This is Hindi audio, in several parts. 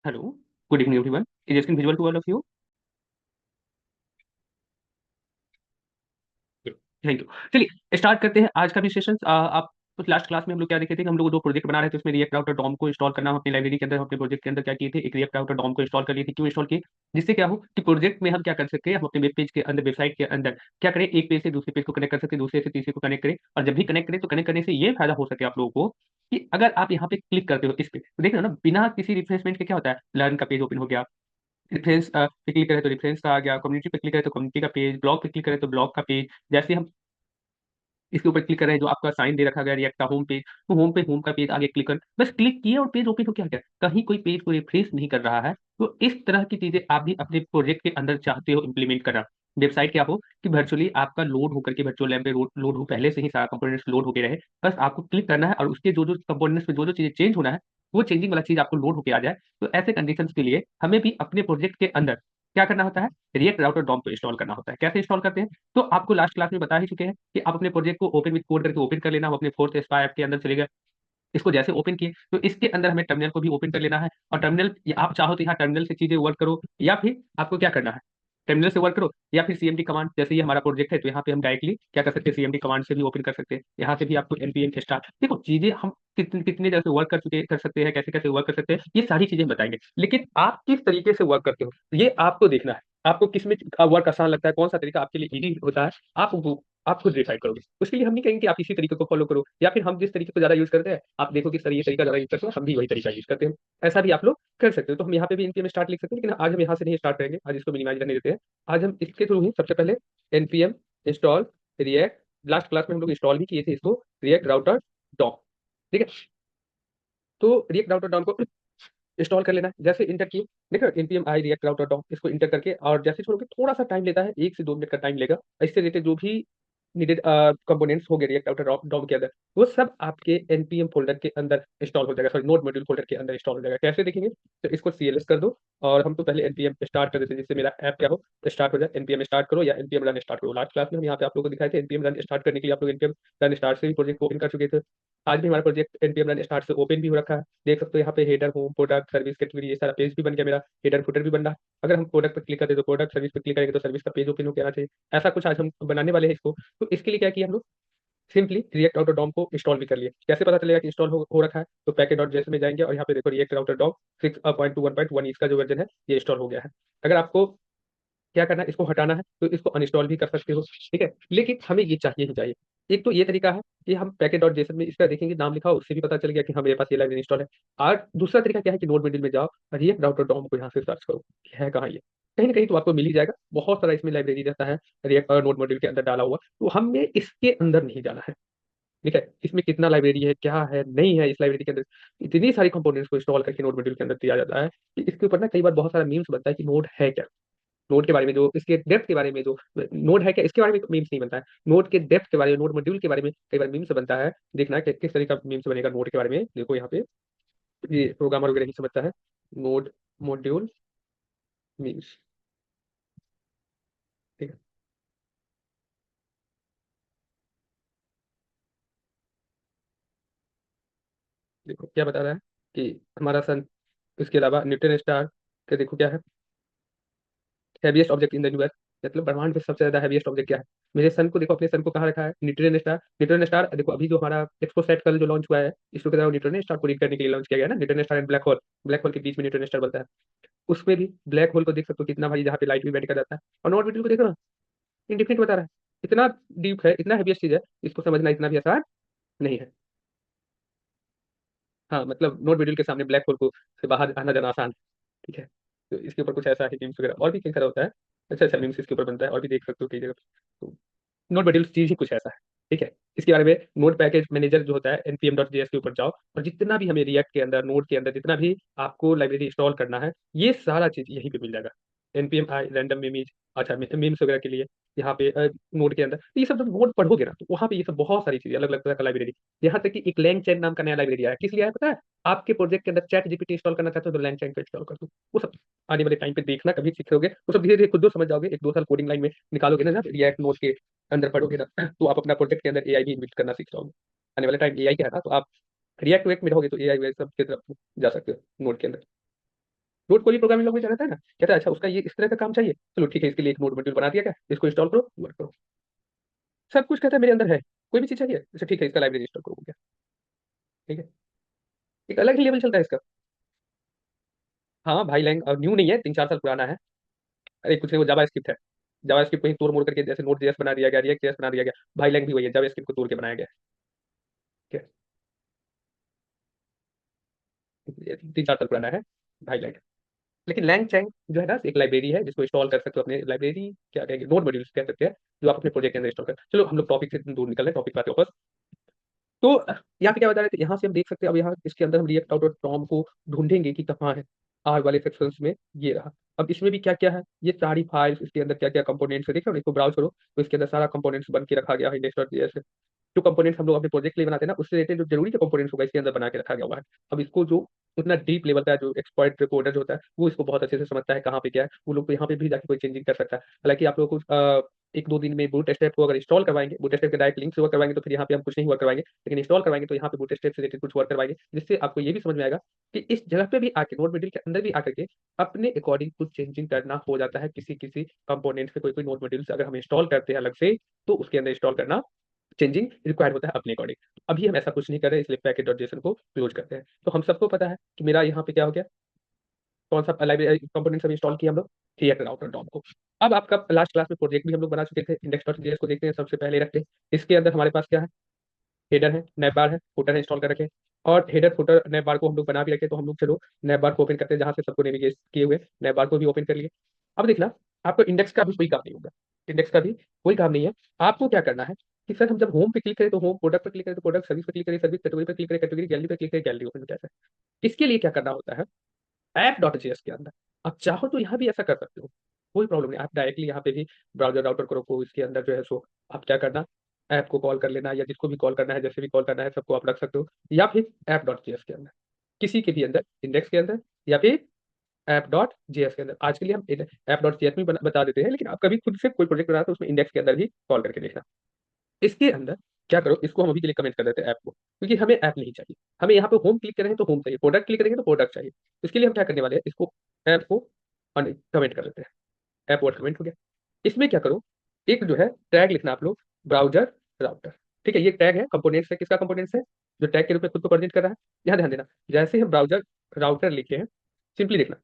Hello. Good evening, everyone. Is the screen visible to all of you? Thank you. चलिए स्टार्ट करते हैं आज का भी सेशन। आप कुछ लास्ट क्लास में हम लोग क्या देखे थे कि हम लोग दो प्रोजेक्ट बना रहे थे, उसमें रिएक्ट राउटर डॉम को इंस्टॉल करना। हम अपनी लाइब्रेरी के अंदर अपने प्रोजेक्ट के अंदर क्या किए थे, एक रिएक्ट राउटर डॉम को इंस्टॉल कर लिए थे। क्यों इंस्टॉल किए? जिससे क्या हो कि प्रोजेक्ट में हम क्या कर सके, हम अपने वेब पेज के अंदर, वेबसाइट के अंदर क्या करें, एक पेज से दूसरे पेज को कनेक्ट कर सकते, दूसरे से तीसरे को कनेक्ट करें। और जब भी कनेक्ट करें तो कनेक्ट करने से ये फायदा हो सके आप लोगों को कि अगर आप यहाँ पे क्लिक करते हो इस पे, तो देख रहे हो ना, बिना किसी रिफ्रेशमेंट के क्या होता है, लर्न का पेज ओपन हो गया। रेफरेंस पे क्लिक करें तो रेफरेंस का आ गया, कम्युनिटी पे क्लिक करें तो कम्युनिटी का पेज, ब्लॉग पे क्लिक करें तो ब्लॉग का पेज। जैसे हम इसके ऊपर क्लिक कर रहे हैं जो आपका साइन दे रखा गया रिएक्ट का होम पेज, तो होम पे होम का पेज आगे क्लिक कर, बस क्लिक किए और पेज ओपन हो गया। कहीं कोई पेज को रिफ्रेश नहीं कर रहा है। तो इस तरह की चीजें आप भी अपने प्रोजेक्ट के अंदर चाहते हो इंप्लीमेंट करना। वेबसाइट क्या हो कि वर्चुअली आपका लोड होकर के वर्चुअल लैब पे लोड हो, पहले से ही सारा कंपोनेंट्स लोड होके रहे। बस आपको क्लिक करना है और उसके जो जो कंपोनेंट्स में जो जो चीजें चेंज होना है, वो चेंजिंग वाला चीज आपको लोड होके आ जाए। तो ऐसे कंडीशंस के लिए हमें भी अपने प्रोजेक्ट के अंदर क्या करना होता है, रिएक्ट राउटर डॉम को इंस्टॉल करना होता है। कैसे इंस्टॉल करते हैं तो आपको लास्ट क्लास में बता ही चुके हैं कि आप अपने प्रोजेक्ट को ओपन विद कोड करके ओपन कर लेना। हम अपने फोर्थ स्पाई ऐप के अंदर चले गए, इसको जैसे ओपन किए तो इसके अंदर हमें टर्मिनल को भी ओपन कर लेना है। और टर्मिनल आप चाहो तो यहाँ टर्मिनल से चीजें वर्क करो, या फिर आपको क्या करना है, टर्मिनल से वर्क करो, या फिर सीएमडी कमांड, जैसे ये हमारा प्रोजेक्ट है तो यहाँ पे हम डायरेक्टली क्या कर सकते हैं, सीएमडी कमांड से भी ओपन कर सकते हैं। यहाँ से भी आपको एनपीएम स्टार्ट, देखो चीजें हम कितने कितने जैसे वर्क कर सकते हैं, कैसे कैसे वर्क कर सकते हैं, ये सारी चीजें हम बताएंगे। लेकिन आप किस तरीके से वर्क करते हो ये आपको देखना है। आपको किस में वर्क आसान लगता है, कौन सा तरीका आपके लिए इजी होता है, आप खुद डिसाइड करोगे। उसके लिए हम नहीं कहेंगे कि आप इसी तरीके को फॉलो करो, या फिर हम जिस तरीके को ज्यादा यूज करते हैं आप देखो कि सर ये तरीका ज्यादा यूज करते हैं, हम भी वही तरीका यूज करते हैं। ऐसा भी आप लोग कर सकते हो। तो हम यहाँ पे भी एनपीएम स्टार्ट लिख सकते हैं, लेकिन आज हम यहाँ से नहीं स्टार्ट करेंगे, आज इसको मिनिमाइज करने देते हैं। आज हम इसके थ्रू ही सबसे पहले NPM install react, last class में हम लोग इंस्टॉल भी किए थे इसको, रिएक्ट राउटर डॉम। ठीक है, तो रिएक्ट राउटर डॉम को इंस्टॉल कर लेना है। जैसे इंटर किए, देखो npm i react router DOM, इसको इंटर करके और जैसे छोड़ोगे थोड़ा सा टाइम लेता है, 1 से 2 मिनट का टाइम लेगा। इससे रिलेटेड जो भी नीडेड कंपोनेंट्स हो गए रिएक्ट राउटर डॉम के अंदर, वो सब आपके npm फोल्डर के अंदर इंस्टॉल हो जाएगा, सॉरी नोड मॉड्यूल फोल्डर के अंदर इंस्टॉल हो जाएगा। कैसे देखेंगे, तो इसको cls कर दो और हम तो पहले npm स्टार्ट कर देते हैं, जिससे मेरा ऐप क्या हो स्टार्ट हो जाए। npm स्टार्ट करो या npm रन स्टार्ट करो। लास्ट क्लास में हम यहाँ पे आप लोगों को दिखाए थे npm रन स्टार्ट करने के लिए आप लोग npm रन स्टार्ट से भी प्रोजेक्ट को ओपन कर चुके थे। आज भी हमारा प्रोजेक्ट npm रन स्टार्ट से ओपन भी हो रखा है। देख सकते हो यहाँ पे header, home, product, service category, ये सारा पेज भी बन गया मेरा, हेडर फुटर भी बन रहा है। अगर हम प्रोडक्ट पर क्लिक करते तो प्रोडक्ट, सर्विस पर क्लिक करेंगे तो सर्विस का पेज ओपन होकर आना चाहिए। ऐसा कुछ आज हम बनाने वाले हैं इसको। तो इसके लिए क्या किया हम लोग, सिंपली रिएक्ट राउटर डॉम को इंस्टॉल भी कर लिए। कैसे पता चलेगा कि इंस्टॉल हो रखा है, तो पैकेट डॉट जेएस में जाएंगे और यहाँ पे देखो रिएक्ट राउटर डॉम 6.2.1 इसका जो वर्जन है ये इंस्टॉल हो गया है। अगर आपको क्या करना है, इसको हटाना है तो इसको अनइंस्टॉल भी कर सकते हो। ठीक है, लेकिन हमें ये चाहिए ही चाहिए। एक तो ये तरीका है कि हम पैकेट डॉट जेसन में इसका देखेंगे नाम लिखा हो, उससे भी पता चल गया कि हाँ मेरे पास ये लाइब्रेरी इंस्टॉल है। और दूसरा तरीका क्या है कि नोड मिडिल में जाओ और रिएक्ट राउटर डॉम को यहाँ से सर्च करो कि है कहाँ ये, कहीं ना कहीं तो आपको मिल ही जाएगा। बहुत सारा इसमें लाइब्रेरी रहता है रिएक्ट और नोड मॉड्यूल के अंदर डाला हुआ, तो हमें इसके अंदर नहीं जाना है। ठीक है, इसमें कितना लाइब्रेरी है, क्या है, नहीं है, इस लाइब्रेरी के अंदर इतनी सारी कंपोनेंट्स को इंस्टॉल करके नोड मॉड्यूल के अंदर दिया जाता है कि इसके ऊपर ना कई बार बहुत सारा मीम्स बनता है कि नोड है क्या। नोड के बारे में जो इसके डेप्थ के बारे में, जो नोड है क्या इसके बारे में मीम्स नहीं बनता है, नोड के डेप्थ के बारे में, नोड मॉड्यूल के बारे में कई बार मीम्स बनता है। देखना है कि किस तरह का मीम्स बनेगा नोड के बारे में। देखो यहाँ पे ये प्रोग्रामर वगैरह ही समझता है, नोड मॉड्यूल मीम्स। ठीक है, देखो क्या बता रहा है कि हमारा सन, इसके अलावा न्यूटन स्टार के देखो क्या है, heaviest object in the universe, मतलब ब्रह्मांड में सबसे ज्यादा हैवीएस्ट ऑब्जेक्ट क्या है। मेरे सन को देखो, अपने सन को कहाँ रखा है, न्यूट्रन स्टार। न्यूट्रन स्टार देखो अभी जो हमारा एक्सपोसैट कल जो लॉन्च हुआ है, इसको क्या न्यूट्रन स्टार को रीड करने के लिए लॉन्च किया गया है ना, neutron star and black hole. Black hole के बीच में न्यूट्रन स्टार बनता है। उसमें भी ब्लैक होल को देख सकते हो कितना भाई, जहाँ पे लाइट भी बेंड कर जाता है। और नॉट वीडियो को देखो ना, इंडिफिनिट बता रहा है। इतना डीप है, इतना हैवीएस्ट चीज है, इसको समझना इतना भी आसान नहीं है। हाँ मतलब नोट वीडियो के सामने ब्लैक होल को से बाहर आना जाना आसान है। ठीक है, तो इसके ऊपर कुछ ऐसा है, मीम्स वगैरह और भी कई सारा होता है। अच्छा अच्छा मीम्स इसके ऊपर बनता है और भी देख सकते हो कई जगह। तो नोट मटेरियल चीज ही कुछ ऐसा है। ठीक है, इसके बारे में नोट पैकेज मैनेजर जो होता है npm डॉट जेएस के ऊपर जाओ और जितना भी हमें रिएक्ट के अंदर, नोड के अंदर जितना भी आपको लाइब्रेरी इंस्टॉल करना है, ये सारा चीज यहीं पे मिल जाएगा। npm आई रैंडम इमेज, अच्छा मीम्स वगैरह के लिए यहाँ पे नोड के अंदर, तो ये सब जब नोड पढ़ोगे ना तो वहाँ पे ये सब बहुत सारी चीजें अलग अलग तरह का लाइब्रेरी। यहाँ तक कि एक लैंग चैन नाम का नया लाइब्रेरी आया है, किस लिए आया पता है, आपके प्रोजेक्ट के अंदर चैट जीपीटी इंस्टॉल करना चाहते हो तो लैंग चैन को इंस्टॉल कर दो। वो सब आने वाले टाइम पे देखना, कभी सीखोगे वो सब धीरे धीरे खुद दो समझ जाओगे। 1-2 साल कोडिंग लाइन में निकालोगे ना, जब रिएक्ट नोड के अंदर पढ़ोगे ना, तो आप अपना प्रोजेक्ट के अंदर एआई भी इन्विट करना सीख जाओगे। आने वाले टाइम एआई का है ना, तो आप रिएक्ट वेक्ट में रहोगे तो एआई सब की तरफ जा सकते हो नोड के अंदर। नोड कोई भी प्रोग्रामिंग लैंग्वेज रहता है ना, कहता है अच्छा उसका ये इस तरह का काम चाहिए, चलो ठीक है इसके लिए एक नोड मॉड्यूल बना दिया गया, इसको इंस्टॉल करो वर्क करो। सब कुछ कहता है मेरे अंदर है, कोई भी चीज चाहिए अच्छा ठीक है इसका लाइब्रेरी इंस्टॉल करो, हो गया। ठीक है, एक अलग ही लेवल चलता है इसका। हाँ भाई लैंग न्यू नहीं है, 3-4 साल पुराना है। अरे कुछ नहीं, वो जावा स्क्रिप्ट है। जावा स्क्रिप्ट को ही तोड़ मोड़ करके जैसे नोड जेएस बना दिया गया, रिएक्ट जेएस बना दिया गया, भाई लैंग भी वही है, जावा स्क्रिप्ट को तोड़ के बनाया गया है। ठीक है, 3-4 साल पुराना है भाई लैंग। लेकिन लैंग चैंग जो है ना एक लाइब्रेरी है जिसको इंस्टॉल कर सकते हो अपने, लाइब्रेरी क्या कहेंगे, नोड मॉड्यूल्स कह सकते हैं, जो आप अपने प्रोजेक्ट के अंदर इंस्टॉल कर। चलो हम लोग टॉपिक से दूर निकल रहे हैं, टॉपिक पे आते हैं वापस। तो यहाँ पे क्या बता रहे थे, यहाँ से हम देख सकते हैं, अब यहाँ इसके अंदर हम रिएक्ट आउट और टॉम को ढूंढेंगे कि कहाँ है। आर वाले सेक्शंस में ये रहा। अब इसमें भी क्या क्या है, ये सारी फाइल्स इसके अंदर क्या क्या कंपोनेंट्स है, देखो इसको ब्राउज करो तो इसके अंदर सारा कंपोनेंट्स बन के रखा गया है इंडेक्स.js। जो कंपोनेंट्स हम लोग अपने प्रोजेक्ट के लिए बनाते हैं ना, उससे रिलेटेड जो जरूरी का कंपोनेंट्स होगा इसके अंदर बना के रखा गया हुआ है। अब इसको जो उतना डीप लेवल का जो एक्सपर्ट कोडर जो होता है वो इसको बहुत अच्छे से समझता है कहाँ पे क्या है, वो लोग तो यहाँ पे भी जाके कोई चेंजिंग कर सकता है। हालांकि आप लोगों को 1-2 दिन में बूटस्ट्रैप को अगर इंस्टॉल करवाएंगे, बूटस्ट्रैप के डायरेक्ट लिंक से वर्क करवाएंगे तो फिर यहाँ पे हम कुछ नहीं वर्क करवाएंगे, लेकिन इंस्टॉल करवाएंगे तो यहाँ पे बूटस्ट्रैप से रिलेटेड कुछ वर्क करवाएंगे, जिससे आपको ये भी समझ में आएगा कि इस जगह पे भी आके नोड मॉड्यूल के अंदर भी आकर के अपने अकॉर्डिंग कुछ चेंजिंग करना हो जाता है। किसी किसी कंपोनेंट पे कोई कोई नोड मॉड्यूल अगर हम इंस्टॉल करते हैं अलग से, तो उसके अंदर इंस्टॉल करना चेंजिंग रिक्वायर्ड होता है अपने अकॉर्डिंग। अभी हम ऐसा कुछ नहीं कर रहे हैं, इसलिए पैकेज.json को क्लोज करते हैं। तो हम सबको पता है कि मेरा यहाँ पे क्या हो गया, कौन सा लाइब्रेरी कंपोनेंट सब इंस्टॉल किया हम लोग, रिएक्ट राउटर डॉम को। अब आपका लास्ट क्लास में प्रोजेक्ट भी हम लोग बना चुके थे, इंडेक्स.js को देखते हैं सबसे पहले रखते हैं। इसके अंदर हमारे पास क्या है, हेडर है, नैप बार है, फुटर है, इंस्टॉल कर रखे हैं। और हेडर फुटर नैप बार को हम लोग बना भी रखे, तो हम लोग चलो नैप बार को ओपन करते हैं, जहां से सबको नेविगेट किए हुए नैप बार को भी ओपन कर लिए। अब देखना, आपको इंडेक्स का भी कोई काम नहीं होगा, इंडेक्स का भी कोई काम नहीं है। आपको क्या करना है कि सर हम जब होम पे क्लिक करें तो होम, प्रोडक्ट पर क्लिक करें तो प्रोडक्ट, सर्विस पर क्लिक करें सर्विस, कैटेगरी पर क्लिक करें कैटेगरी, गैलरी पर क्लिक करें गैलरी ओपन कैसे। इसके लिए क्या करना होता है, ऐप.js के अंदर आप चाहो तो यहाँ भी ऐसा कर सकते हो, कोई प्रॉब्लम नहीं। आप डायरेक्टली यहाँ पे भी ब्राउजर राउटर करो को इसके अंदर जो है सो आप क्या करना, ऐप को कॉल कर लेना, या जिसको भी कॉल करना है जैसे भी कॉल करना है सबको आप रख सकते हो, या फिर ऐप.js के अंदर किसी के भी अंदर, इंडेक्स के अंदर या फिर ऐप.js के अंदर। आज के लिए हम ऐप.js में बता देते हैं, लेकिन आप कभी खुद से कोई प्रोजेक्ट बना तो उसमें इंडेक्स के अंदर भी कॉल करके देखना। इसके अंदर क्या करो, इसको हम अभी के लिए कमेंट कर देते हैं ऐप को, क्योंकि हमें ऐप नहीं चाहिए। हमें यहाँ पे होम क्लिक करेंगे तो होम चाहिए, प्रोडक्ट क्लिक करेंगे तो प्रोडक्ट चाहिए। इसके लिए हम क्या करने वाले हैं, इसको ऐप को कमेंट कर देते हैं। ऐप वर्ड कमेंट हो गया। इसमें क्या करो, एक जो है टैग लिखना आप लोग, ब्राउजर राउटर। ठीक है, ये टैग है, कंपोनेंट्स है, किसका कंपोनेंट्स है, जो टैग के रूप में खुद को प्रेजेंट कर रहा है। यहाँ ध्यान देना, जैसे हम ब्राउजर राउटर लिखे हैं, सिंपली लिखना,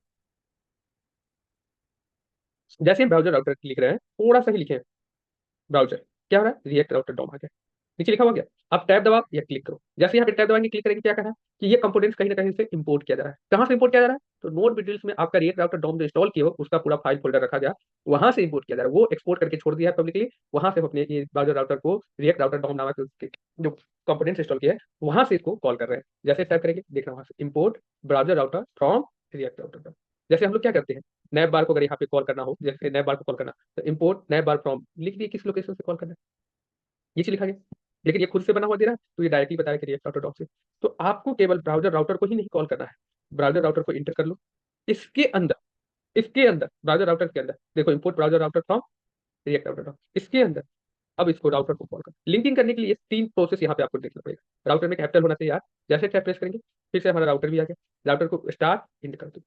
जैसे हम ब्राउजर राउटर लिख रहे हैं थोड़ा सा ही लिखे, ब्राउजर क्या हो रहा है, रिएक्ट राउटर डॉम आ गया, नीचे लिखा हुआ गया। आप टैब दबाओ या क्लिक करो, जैसे यहाँ पे टैब दबाएंगे क्लिक करेंगे, क्या करना है कि ये कंपोनेंट्स कहीं ना कहीं से इंपोर्ट किया जा रहा है। कहाँ से इंपोर्ट किया जा रहा है, तो नोड मटेरियल्स में आपका रिएक्ट राउटर डॉम जो इंस्टॉल किया हो उसका पूरा फाइल फोल्डर रखा गया, वहां से इंपोर्ट किया जा रहा है, वो एक्सपोर्ट करके छोड़ दिया है पब्लिकली। वहां से हम अपने ये ब्राउजर राउटर को रिएक्ट राउटर डॉम नामक जो कंपोनेंट्स इंस्टॉल किया है वहां से इसको कॉल कर रहे हैं। जैसे टाइप करेंगे देखना, वहां से import browser router from React router DOM. जैसे हम लोग क्या करते हैं, नैप बार को अगर यहाँ पे कॉल करना हो, जैसे नैप बार को कॉल करना, तो इंपोर्ट नैप बार फ्रॉम लिख दिए, किस लोकेशन से कॉल करना है ये चीज लिखा गया। लेकिन ये खुद से बना हुआ दे रहा है तो ये डायरेक्टली बताया कि रिएक्ट राउटर डॉक से। तो आपको केवल ब्राउजर राउटर को ही नहीं कॉल करना है, ब्राउजर राउटर को इंटर कर लो। इसके अंदर, इसके अंदर ब्राउजर राउटर के अंदर देखो, import browser router from React router doc, इसके अंदर अब इसको राउटर को कॉल कर लिंकिंग करने के लिए 3 प्रोसेस यहाँ पे आपको देखना पड़ेगा। राउटर में कैपिटल होना चाहिए यार, जैसे टैप प्रेस करेंगे फिर से हमारा राउटर भी आ गया, राउटर को स्टार्ट इंट कर दो।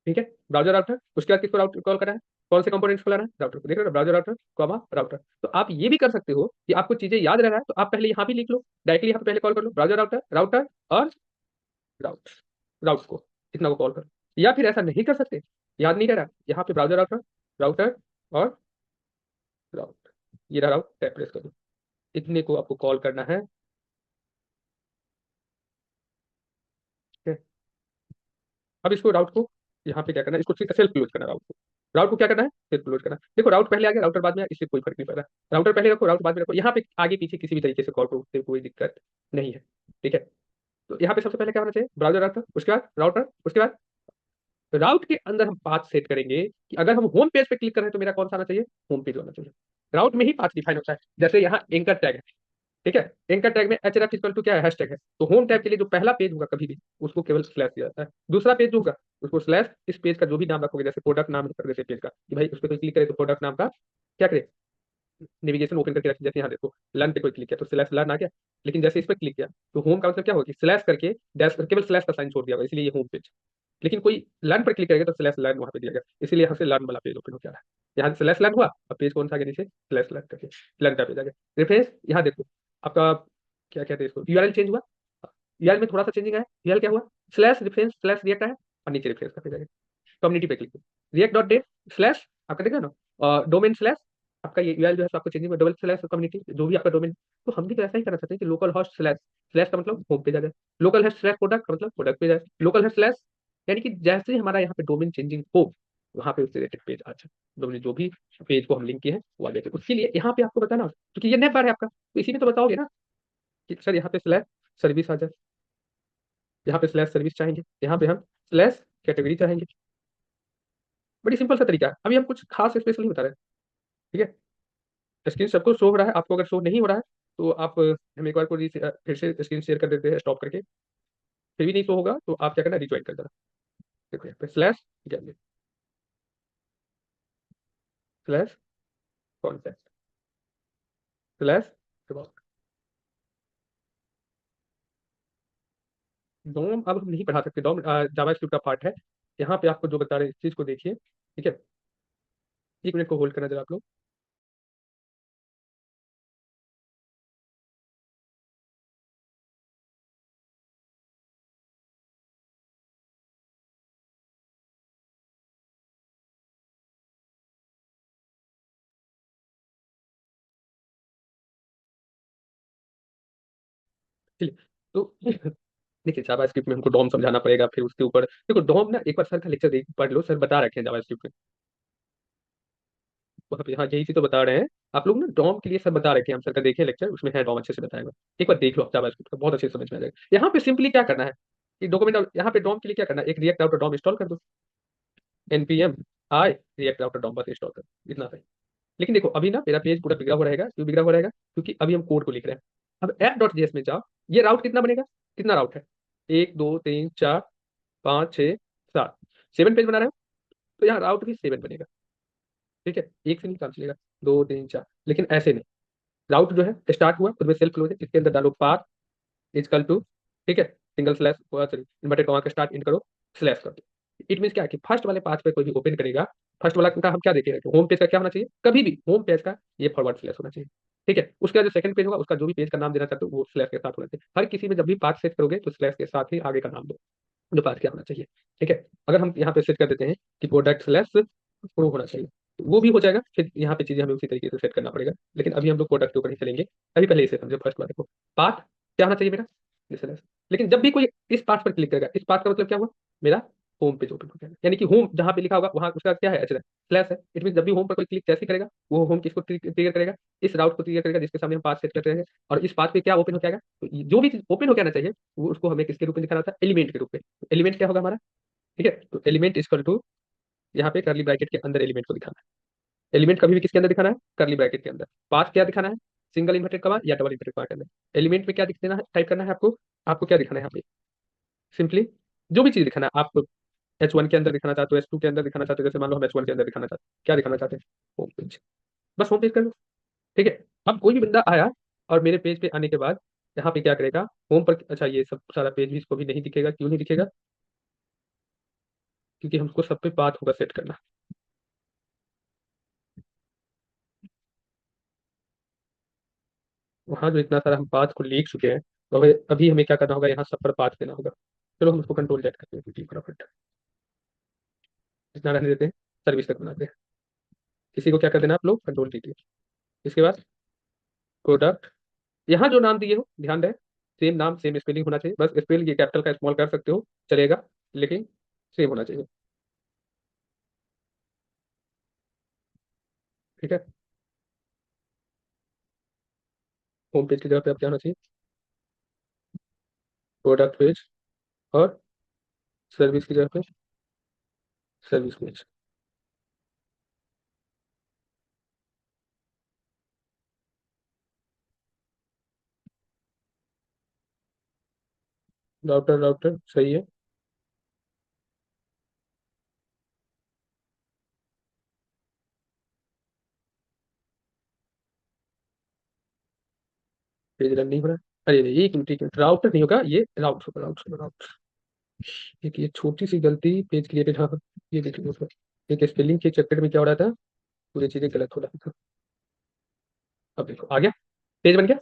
ठीक है, ब्राउजर राउटर, उसके बाद किसको राउटर कॉल करना है, कौन से कंपोनेंट्स को लाना है, राउटर को। देख रहे हो, ब्राउजर राउटर कॉमा राउटर। तो आप ये भी कर सकते हो कि आपको चीजें याद रह रहा है तो आप पहले यहाँ भी लिख लो, डायरेक्टली यहाँ पे पहले कॉल कर लो, ब्राउजर राउटर राउटर और राउट, राउट को इतना को कॉल करो। या फिर ऐसा नहीं कर सकते, याद नहीं रह रहा, यहाँ पे ब्राउजर राउटर राउटर और राउट, ये रहा राउट, टैप प्रेस कर दो, इतने को आपको कॉल करना है। ठीक है, अब इसको राउट को यहाँ पे क्या करना है, इसको सेल्फ क्लोज करना है राउट को। राउट को क्या करना है, सेल्फ क्लोज करना है। देखो राउट पहले आ गया, राउटर बाद में आया, इससे कोई फर्क नहीं पड़ रहा। राउटर पहले रखो, राउट बाद में रखो, यहाँ पे आगे पीछे किसी भी तरीके से कॉल करो, उससे कोई दिक्कत नहीं है। ठीक है, तो यहाँ पे सबसे पहले क्या होना चाहिए, ब्राउजर राउटर, उसके बाद राउटर, उसके बाद राउट के अंदर हम पाथ सेट करेंगे कि अगर हम होम पेज पे क्लिक कर रहे हैं तो मेरा कौन सा आना चाहिए, होम पेज होना चाहिए। राउट में ही पाथ डिफाइन होता है, जैसे यहाँ एंकर टैग है। ठीक है, एंकर टैग में एच इक्वल टू क्या है, हैश टैग है। तो होम टैग के लिए जो पहला पेज होगा कभी भी उसको केवल स्लैश दिया जाता है, दूसरा पेज जो होगा उसको स्लैश, इस पेज का जो भी नाम रखोगे, जैसे प्रोडक्ट नाम कर देते पेज का कि भाई उस पर कोई क्लिक करे तो प्रोडक्ट नाम का क्या करे, नेविगेशन ओपन करके रखें। जैसे यहाँ देखो लर्न पे कोई क्लिक किया तो स्लैश लर्न आ गया, लेकिन जैसे इस पर क्लिक किया तो होम का मतलब क्या होगा कि स्लैश करके डैश केवल स्लैश का साइन छोड़ दिया होगा, इसलिए ये होम पेज। लेकिन कोई लर्न पर क्लिक करेगा तो स्लैश लर्न वहां पे दिया गया, इसीलिए यहाँ से लर्न वाला पेज ओपन हो जा रहा है। यहाँ से स्लैश लर्न हुआ और पेज कौन सा आ गया नीचे, स्लैश लर्न करके लर्न का पेज आ गया। रेफरेंस यहाँ देखो आपका क्या कहते हैं इसको, यूआरएल चेंज हुआ, यूआरएल में थोड़ा सा चेंजिंग आया, यूआरएल क्या हुआ, स्लैश रेफरेंस स्लैश रिएक्ट आया और नीचे रेफरेंस का पेज आ गया। कम्युनिटी पे क्लिक करो, रिएक्ट डॉट डेट स्लैश आपका देखा ना, डोमेन स्लैश आपका ये यूआरएल जो है सो आपको चेंजिंग में डबल स्लैश कम्युनिटी जो भी आपका डोमेन। तो हम भी तो ऐसा ही करना चाहते हैं कि लोकल होस्ट स्लैश, स्लैश का मतलब होम पेज आ जाए, लोकल होस्ट स्लैश प्रोडक्ट का मतलब प्रोडक्ट पेज आ जाए, लोकल होस्ट स्लैश यानी कि जैसे ही हमारा यहाँ पे डोमेन चेंजिंग हो वहां पे उससे रिलेटेड पेज आ जाए, डोमेन जो भी पेज को हम लिंक किए हैं वो आ जाए। उसके लिए यहाँ पे आपको बताना क्योंकि ये नेट बार है आपका, तो इसी में तो बताओगे ना कि सर यहाँ पे स्लैश सर्विस आ जाए, यहाँ पे स्लैश सर्विस चाहेंगे, यहाँ पे हम स्लैश कैटेगरी चाहेंगे। बड़ी सिंपल सा तरीका है, अभी हम कुछ खास स्पेशल नहीं बता रहे हैं। ठीक है, स्क्रीन सबको शो हो रहा है, आपको अगर शो नहीं हो रहा है तो आप हम एक बार को फिर से स्क्रीन शेयर कर देते हैं स्टॉप करके, फिर भी नहीं शो होगा तो आप क्या करना, रिज्वाइन कर देना। देखो यहाँ पे स्लैश स्लैश कॉन्टैक्ट स्लैश डोम। अब हम नहीं पढ़ा सकते, डोम जावास्क्रिप्ट का पार्ट है। यहाँ पे आपको जो बता रहे हैं इस चीज को देखिए, ठीक है। एक मिनट को होल्ड करना जरा आप लोग। चलिए, तो देखिए जावास्क्रिप्ट में हमको डोम समझाना पड़ेगा, फिर उसके ऊपर देखो डोम ना, एक बार सर का लेक्चर देख पढ़ लो, सर बता रखे हैं जावास्क्रिप्ट में वहाँ पे, हाँ यही चीज तो बता रहे हैं आप लोग ना, डोम के लिए सर बता रखे हैं, हम सर का देखे लेक्चर, उसमें है डोम अच्छे से बताएगा। एक बार देख लो आप जावास्क्रिप्ट का, बहुत अच्छे से समझ में आ जाएगा। यहाँ पे सिंपली क्या करना है कि डॉक्यूमेंट, यहाँ पे डोम के लिए क्या करना है, एक रिएक्ट आउटर डोम इंस्टॉल कर दो, npm i रिएक्ट आउटर डोम बस इंस्टॉल कर, इतना सही। लेकिन देखो अभी ना मेरा पेज पूरा बिगड़ा हुआ रहेगा, क्यों बिगड़ा हुआ रहेगा, क्योंकि अभी हम कोड को लिख रहे हैं। अब एप डॉट जेएस में जाओ, ये राउट कितना बनेगा, कितना राउट है, 1 2 3 4 5 6 7, 7 पेज बना रहे हो, तो यहाँ राउट भी 7 बनेगा। ठीक है, एक से नहीं काम चलेगा, 2 3 4, लेकिन ऐसे नहीं। राउट जो है स्टार्ट हुआ खुद में सेल्फ क्लोज है, इसके अंदर डालो पाथ इजकल टू, ठीक है, single slash sorry inverted comma के स्टार्ट इन करो, स्लैश कर दो। इट मीन क्या है कि फर्स्ट वाले पाथ पे कोई भी ओपन करेगा, फर्स्ट वाला का हम क्या देखेंगे, होम पेज का क्या होना चाहिए, कभी भी होम पेज का ये फॉरवर्ड स्लैश होना चाहिए। ठीक है, उसके बाद जो सेकंड पेज होगा उसका जो भी पेज का नाम देना चाहते हो वो स्लैश के साथ होना चाहिए। हर किसी में जब भी पाथ सेट करोगे तो स्लैश के साथ ही आगे का नाम दो, जो पाथ क्या होना चाहिए। ठीक है, अगर हम यहाँ पे सेट कर देते हैं कि प्रोडक्ट स्लैश प्रो होना चाहिए, तो वो भी हो जाएगा, फिर यहाँ पे चीजें हमें उसी तरीके से सेट करना पड़ेगा। लेकिन अभी हम लोग प्रोडक्ट के ऊपर ही चलेंगे, अभी पहले इसे समझो, फर्स्ट वाले को पाथ क्या होना चाहिए मेरा, ये स्लैश। लेकिन जब भी कोई इस पाथ पर क्लिक करेगा, इस पाथ का मतलब क्या हुआ, मेरा होम पेज ओपन हो जाएगा, यानी कि होम जहाँ पे लिखा होगा वहां उसका क्या है, एच स्लैश है। इट मीन जब भी होम पर कोई क्लिक जैसे करेगा वो होम किसको ट्रिगर करेगा, इस राउट को ट्रिगर करेगा जिसके सामने हम पाथ सेट करते हैं। और इस पाथ पे क्या ओपन हो जाएगा, तो जो भी चीज ओपन हो जाना चाहिए वो उसको हमें किसके रूप में दिखाना था, एलिमेंट के रूप में। एलिमेंट क्या होगा हमारा, ठीक है, तो एलिमेंट इक्वल टू, यहाँ पे करली ब्रैकेट के अंदर एलिमेंट को दिखाना है। एलिमेंट कभी भी किसके अंदर दिखाना है, करली ब्रैकेट के अंदर। पाथ क्या दिखाना है, सिंगल इन्वर्टेड कमा या डबल इन्वर्टेड कमा के अंदर। एलिमेंट में क्या दिख देना है, टाइप करना है आपको, आपको क्या दिखाना है यहाँ पे, सिंपली जो भी चीज दिखाना है आप H1 के अंदर दिखाना चाहते हो, H2 के अंदर दिखाना चाहते हो, जैसे मान लो हम H1 के अंदर दिखाना चाहते हैं, क्या दिखाना चाहते हैं, होम पेज, बस होम पेज कर लो। ठीक है, अब कोई भी बंदा आया और मेरे पेज पे आने के बाद यहाँ पे क्या करेगा, होम पर, अच्छा ये सब सारा पेज भी इसको भी नहीं दिखेगा, क्यों नहीं दिखेगा, क्योंकि हमको सब पे बात होगा सेट करना। वहां जो इतना सारा हम पाथ को लिख चुके हैं, तो अभी हमें क्या करना होगा, यहाँ सब पर पाथ देना होगा। चलो हम उसको कंट्रोल जेड करते हैं फटाफट, इतना रहने देते हैं, सर्विस तक बनाते हैं। किसी को क्या कर देना आप लोग, कंट्रोल कीजिए। इसके बाद प्रोडक्ट, यहाँ जो नाम दिए हो ध्यान रहे, सेम नाम सेम स्पेलिंग होना चाहिए, बस स्पेल ये कैपिटल का स्मॉल कर सकते हो चलेगा, लेकिन सेम होना चाहिए। ठीक है, होम पेज की जगह पे आप क्या होना चाहिए, प्रोडक्ट पेज, और सर्विस की जगह पे सर्विस पेज। राउटर राउटर सही है, पेज रन नहीं हो रहा है। अरे एक मिनट, एक मिनट, राउटर नहीं होगा, ये राउट होगा, राउट होगा, राउट। एक ये छोटी सी गलती पेज क्रिएटेड, हाँ हाँ, ये देखिए दोस्तों, एक स्पेलिंग के चक्कर में क्या हो रहा था, पूरी चीजें गलत हो रहा था। अब देखो आ गया, पेज बन गया।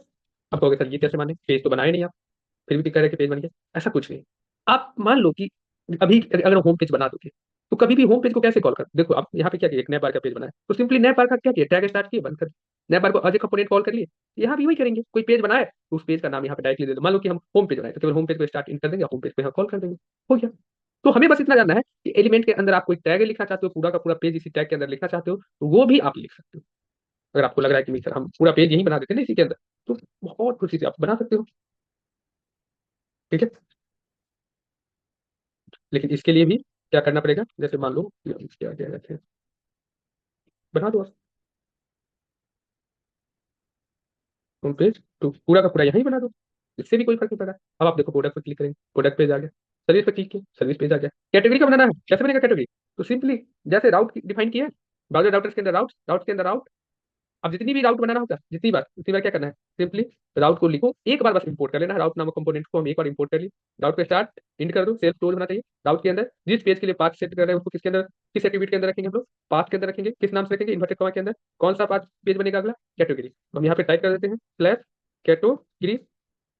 अब कहोगे सर ये कैसे माने, पेज तो बनाए नहीं आप, फिर भी कह रहे कि पेज बन गया। ऐसा कुछ नहीं। आप मान लो कि अभी अगर होम पेज बना दोगे, तो कभी भी होम पेज को कैसे कॉल कर, देखो आप यहाँ पे क्या किया, एक नया बार का पेज बनाया तो सिंपली नया बार का क्या किया, टैग स्टार्ट किए, बंद कर, नया बार को अजय कंपोनेंट कॉल कर लिए। यहाँ भी वही करेंगे, कोई पेज बनाए तो उस पेज का नाम यहाँ पे डायरेक्टली दे दो। मान लो कि हम होम पेज बनाए तो केवल होम पेज को स्टार्ट इन कर देंगे, होम पेज को यहाँ कॉल कर देंगे, हो गया। तो हमें बस इतना जानना है कि एलिमेंट के अंदर आप कोई टैग लिखना चाहते हो, पूरा का पूरा पेज इसी टैग के अंदर लिखना चाहते हो, तो वो भी आप लिख सकते हो। अगर आपको लग रहा है कि नहीं सर हम पूरा पेज यही बना देते हैं ना इसी के अंदर, तो बहुत खुशी से आप बना सकते हो। ठीक है, लेकिन इसके लिए भी क्या करना पड़ेगा, जैसे मान लो क्या क्या कहते हैं, बना दो होम पेज, तो पूरा का पूरा यहीं बना दो, इससे भी कोई फर्क नहीं पड़ा। अब आप देखो प्रोडक्ट पर क्लिक करेंगे, प्रोडक्ट पेज आ गया, सर्विस पर क्लिक किया, सर्विस पेज आ गया। कैटेगरी का बनाना है, कैसे बनेगा कैटेगरी, तो सिंपली जैसे राउट डिफाइन किया है, ब्राउजर राउटर्स के अंदर राउट, राउट के अंदर राउट। अब जितनी भी राउट बनाना होगा, जितनी बार उतनी बार क्या करना है, सिंपली राउट को लिखो, एक बार बस इंपोर्ट कर लेना है, राउट नामक कंपोनेंट को हम एक बार इंपोर्ट कर लिए, राउट पे स्टार्ट इंड कर दो, सेल्फ क्लोज होना चाहिए। राउट के अंदर जिस पेज के लिए पाथ सेट कर रहे हैं उसको किसके अंदर, किस एट्रीब्यूट के अंदर रखेंगे हम लोग, पाथ के अंदर रखेंगे, किस नाम से रखेंगे, इन्वर्टेड कॉमा के अंदर। कौन सा पाथ पेज बनेगा अगला, कैटेगरी। हम यहाँ पे टाइप कर देते हैं स्लैश कैटेगरी।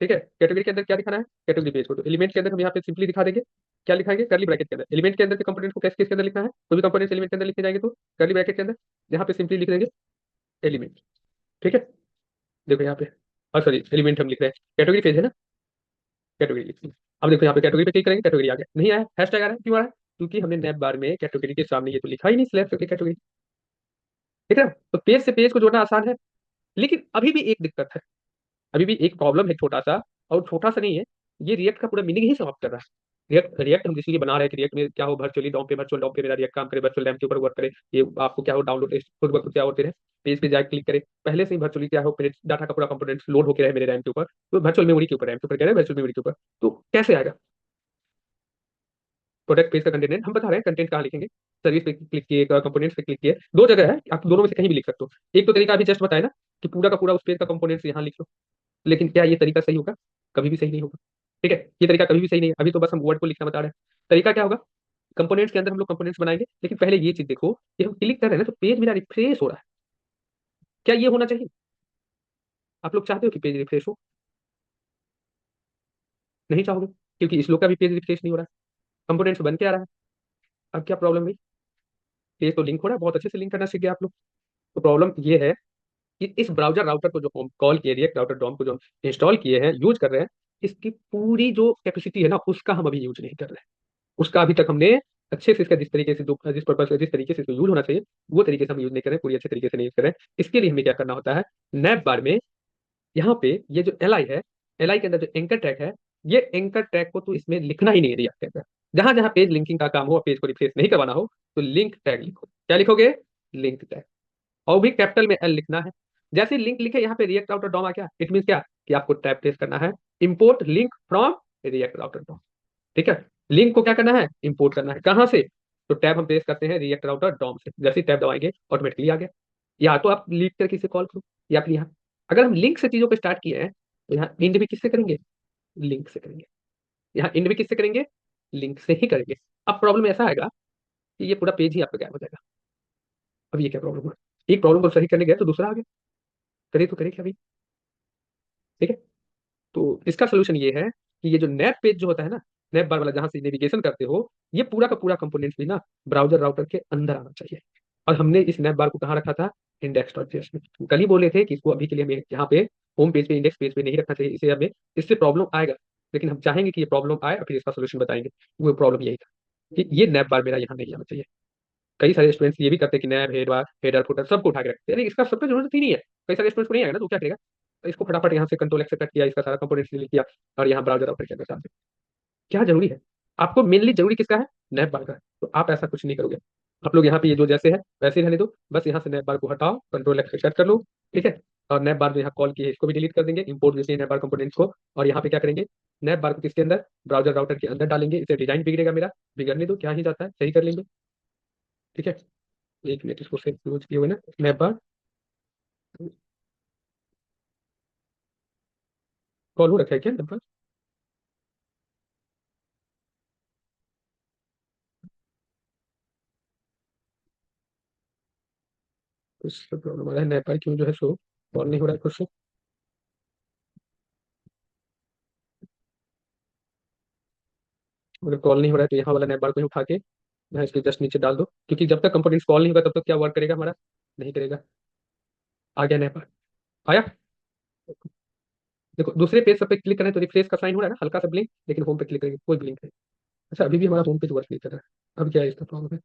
ठीक है, कैटेगरी के अंदर क्या दिखाना है, कैटेगरी पेज को। तो एलिमेंट के अंदर हम यहाँ पे सिंपली दिखा देंगे, क्या लिखाएंगे, करली ब्रैकेट के अंदर एलिमेंट के अंदर के कंपोनेंट को किसके अंदर लिखना है, कोई भी कंपोनेंट एलिमेंट के अंदर लिखे जाएंगे तो करली ब्रैकेट के अंदर यहाँ पे सिंपली लिख देंगे एलिमेंट। ठीक है, देखो यहाँ पे, और सॉरी एलिमेंट हम लिख रहे हैं, कैटेगरी पेज है ना, कैटेगरी लिख ली। अब देखो यहाँ पे कैटेगरी पे क्लिक करेंगे, कैटेगरी आ गया, नहीं आया, हैशटैग आ रहा है, क्यों आ रहा है, क्योंकि हमने नैप बार में कैटेगरी के सामने ये तो लिखा ही नहीं, सिलेक्ट करके कैटेगरी। ठीक है, तो पेज से पेज को जोड़ना आसान है, लेकिन अभी भी एक दिक्कत है, अभी भी एक प्रॉब्लम है छोटा सा, और छोटा सा नहीं है, ये रिएक्ट का पूरा मीनिंग ही समाप्त कर रहा है। रिएक्ट रिएक्ट हम इसलिए बना रहे हैं कि रिएक्ट में क्या हो, वर्चुअली डॉम पे, वर्चुअल डॉम पे मेरा रिएक्ट काम करे, वर्चुअल डैम के ऊपर वर्क करे। ये आपको क्या हो, डाउनलोड खुद ब खुद क्या होते रहे, पेज पे जाकर क्लिक करे, पहले से ही वर्चुअली क्या हो, मेरे डाटा का पूरा कंपोनेंट लोड होकर रहे मेरे रैम के ऊपर, तो वर्चुअल मेमोरी के ऊपर, रैम के ऊपर कह रहे हैं, वर्चुअल मेमोरी के ऊपर। तो कैसे आएगा, प्रोडक्ट पेज का कंटेंट हम बता रहे हैं, कंटेंट कहाँ लिखेंगे, सर्विस पे क्लिक किए, कंपोनेंट्स पे क्लिक किए, दो जगह है, आप दोनों में से कहीं भी लिख सकते हो। एक तो तरीका अभी जस्ट बताया ना, कि पूरा का पूरा उस पेज का कंपोनेंट्स यहाँ लिख लो, लेकिन क्या ये तरीका सही होगा, कभी भी सही नहीं होगा। ठीक है, ये तरीका कभी भी सही नहीं है, अभी तो बस हम वर्ड को लिखना बता रहे हैं। तरीका क्या होगा, कंपोनेंट्स के अंदर हम लोग कंपोनेंट्स बनाएंगे, लेकिन पहले ये चीज देखो कि हम क्लिक कर रहे हैं ना तो पेज मेरा रिफ्रेश हो रहा है, क्या ये होना चाहिए, आप लोग चाहते हो कि पेज रिफ्रेश हो, नहीं चाहोगे, क्योंकि इस लोग का भी पेज रिफ्रेश नहीं हो रहा है, कंपोनेंट्स बन के आ रहा है। अब क्या प्रॉब्लम हुई, पेज तो लिंक हो रहा है, बहुत अच्छे से लिंक करना सीख गए आप लोग। तो प्रॉब्लम ये है कि इस ब्राउजर राउटर को जो हम कॉल किए, रिएक्ट राउटर डॉम को जो हम इंस्टॉल किए हैं, यूज कर रहे हैं, इसकी पूरी जो कैपेसिटी है ना उसका हम अभी यूज नहीं कर रहे हैं। उसका अभी तक हमने अच्छे से, इसका जिस तरीके से जिस पर्पज से जिस तरीके से इसको यूज होना चाहिए वो तरीके से हम यूज नहीं करें, पूरी अच्छे तरीके से नहीं यूज करें। इसके लिए हमें क्या करना होता है, नैप बार में यहाँ पे ये जो एल आई है, एल आई के अंदर जो एंकर टैग है, ये एंकर टैग को तो इसमें लिखना ही नहीं है रिएक्ट के अंदर। जहां जहां पेज लिंकिंग का काम हो, पेज को रिफ्रेश नहीं करवाना हो, तो लिंक टैग लिखो, क्या लिखोगे, लिंक टैग, और भी कैपिटल में एल लिखना है। जैसे लिंक लिखे यहाँ पे रिएक्ट राउटर डॉम आ गया, इट मीन क्या, कि आपको टैब टेस्ट करना है, import link from React router DOM. ठीक है, लिंक को क्या करना है, इंपोर्ट करना है, कहाँ से, तो टैब हम पेस्ट करते हैं रिएक्ट राउटर डॉम से, जैसे टैब दबाएंगे ऑटोमेटिकली आ गया। या तो आप लिख करके इसे कॉल करो, या फिर यहाँ, अगर हम लिंक से चीजों को स्टार्ट किए हैं तो यहाँ इंड भी किससे करेंगे, लिंक से करेंगे, यहाँ इंड भी किससे करेंगे, लिंक से ही करेंगे। अब प्रॉब्लम ऐसा आएगा कि ये पूरा पेज ही आपका गायब हो जाएगा। अब ये क्या प्रॉब्लम हुआ, एक प्रॉब्लम को सही करने गए तो दूसरा आ गया, करे तो करे क्या भाई। ठीक है, तो इसका सोल्यूशन ये है कि ये जो नैप पेज जो होता है ना, नैप बार वाला जहां से नेविगेशन करते हो, ये पूरा का पूरा कंपोनेंट्स भी ना ब्राउजर राउटर के अंदर आना चाहिए। और हमने इस नैप बार को कहाँ रखा था, इंडेक्स डॉट जेएस में। कल ही बोले थे कि इसको अभी के लिए हमें यहाँ पे होम पेज पे, इंडेक्स पेज पे नहीं रखना चाहिए, इसे हमें, इससे प्रॉब्लम आएगा। लेकिन हम चाहेंगे कि ये प्रॉब्लम आए और फिर इसका सोल्यूशन बताएंगे। वो प्रॉब्लम यही था कि ये नैप बार मेरा यहाँ नहीं आना चाहिए। कई सारे स्टूडेंट्स ये भी करते हैं कि नैप, हेडर, हेडर फुटर सबको उठा के रखते हैं, अरे इसका सब पे जरूरत ही नहीं है। कई सारे स्टूडेंट्स को नहीं आएगा ना, तो क्या करेगा, तो इसको फटाफट यहाँ से कंट्रोल एक्सेप्ट किया, इसका सारा कंपोनेंट डिलीट किया, और यहाँ ब्राउजर ओपन किया सामने। क्या जरूरी है, आपको मेनली जरूरी किसका है, नैप बार का है। तो आप ऐसा कुछ नहीं करोगे, आप लोग यहाँ पे ये जो जैसे है वैसे ही रहने दो, बस यहाँ से नैप बार को हटाओ, कंट्रोल एक्सेप्ट कर लो। ठीक है, और नैप बार जो यहाँ कॉल की है इसको भी डिलीट कर देंगे, इंपोर्ट जैसे नैप बार कंपोनेंट्स को। और यहाँ पे क्या करेंगे, नैप बार को किसके अंदर, ब्राउजर राउटर के अंदर डालेंगे, इससे डिजाइन बिगड़ेगा मेरा, बिगड़ने दो, क्या ही जाता है, सही कर लेंगे। ठीक है, एक मिनट, इसको सेव क्लोज किए हुए ना नैप बार, कॉल हो रखा है क्या नंबर, कुछ प्रॉब्लम आ रहा है, नैप बार क्यों जो है शो कॉल नहीं हो रहा है कुछ। अगर कॉल नहीं हो रहा है तो यहाँ वाला नैप बार को ही उठा के यहाँ इसके जस्ट नीचे डाल दो, क्योंकि जब तक कंपोनेंट्स कॉल नहीं होगा तब तक क्या वर्क करेगा हमारा, नहीं करेगा। आ गया नैप बार, आया। देखो दूसरे पेज सब पे क्लिक करें तो रिफ्रेश का साइन हो रहा है ना, हल्का सा ब्लिंक, लेकिन होम पे क्लिक करेंगे कोई ब्लिंक है। अच्छा अभी भी हमारा होम पेज वर्क नहीं कर रहा है, अब क्या है इसका प्रॉब्लम है।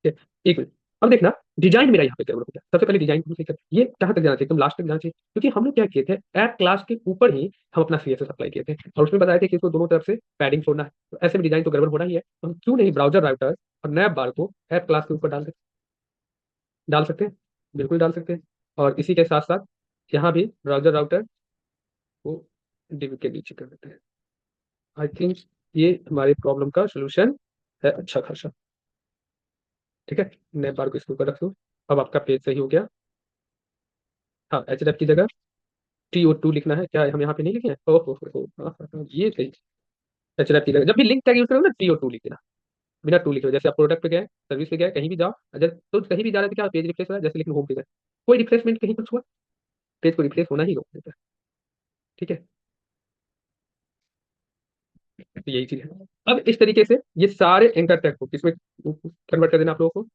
ठीक है, एक मिनट। अब देखना, डिजाइन मेरा यहाँ पे गड़बड़ हो गया। सबसे पहले डिजाइन को सही कर, ये कहाँ तक जाना चाहिए, एकदम लास्ट तक जाना चाहिए, क्योंकि हम लोग क्या किए थे, ऐप क्लास के ऊपर ही हम अपना सीएसएस अप्लाई किए थे और उसमें बताया थे कि इसको दोनों तरफ से पैडिंग छोड़ना है। तो ऐसे में डिजाइन तो गड़बड़ होना ही है, तो हम क्यों नहीं ब्राउजर राउटर और नैप बार को ऐप क्लास के ऊपर डाल सकते हैं, बिल्कुल डाल सकते हैं। और इसी के साथ साथ यहाँ भी ब्राउजर राउटर को डिव के नीचे कर देते हैं। आई थिंक ये हमारे प्रॉब्लम का सोल्यूशन है अच्छा खासा। ठीक है, नैप बार को इसके ऊपर रख दो। अब आपका पेज सही हो गया। हाँ, एच की जगह TO2 लिखना है, क्या हम यहाँ पे नहीं लिखे हैं, ओहो हाँ, हाँ, हाँ, ये सही। एच की जगह जब भी लिंक टैग यूज करोगे ना TO2 लिख देना, बिना टू लिखे। जैसे आप प्रोडक्ट पे गए, सर्विस पे गए, कहीं भी जाओ, अगर तो कहीं भी जा रहे थे क्या पेज रिफ्रेश हो रहा है, जैसे लेकिन होम पेज है, कोई रिफ्रेशमेंट कहीं कुछ हुआ, पेज को रिफ्रेश होना ही रोक देता है। ठीक है, तो यही चीज है। अब इस तरीके से ये सारे एंकर टैग को किसमें कन्वर्ट कर देना आप लोगों को,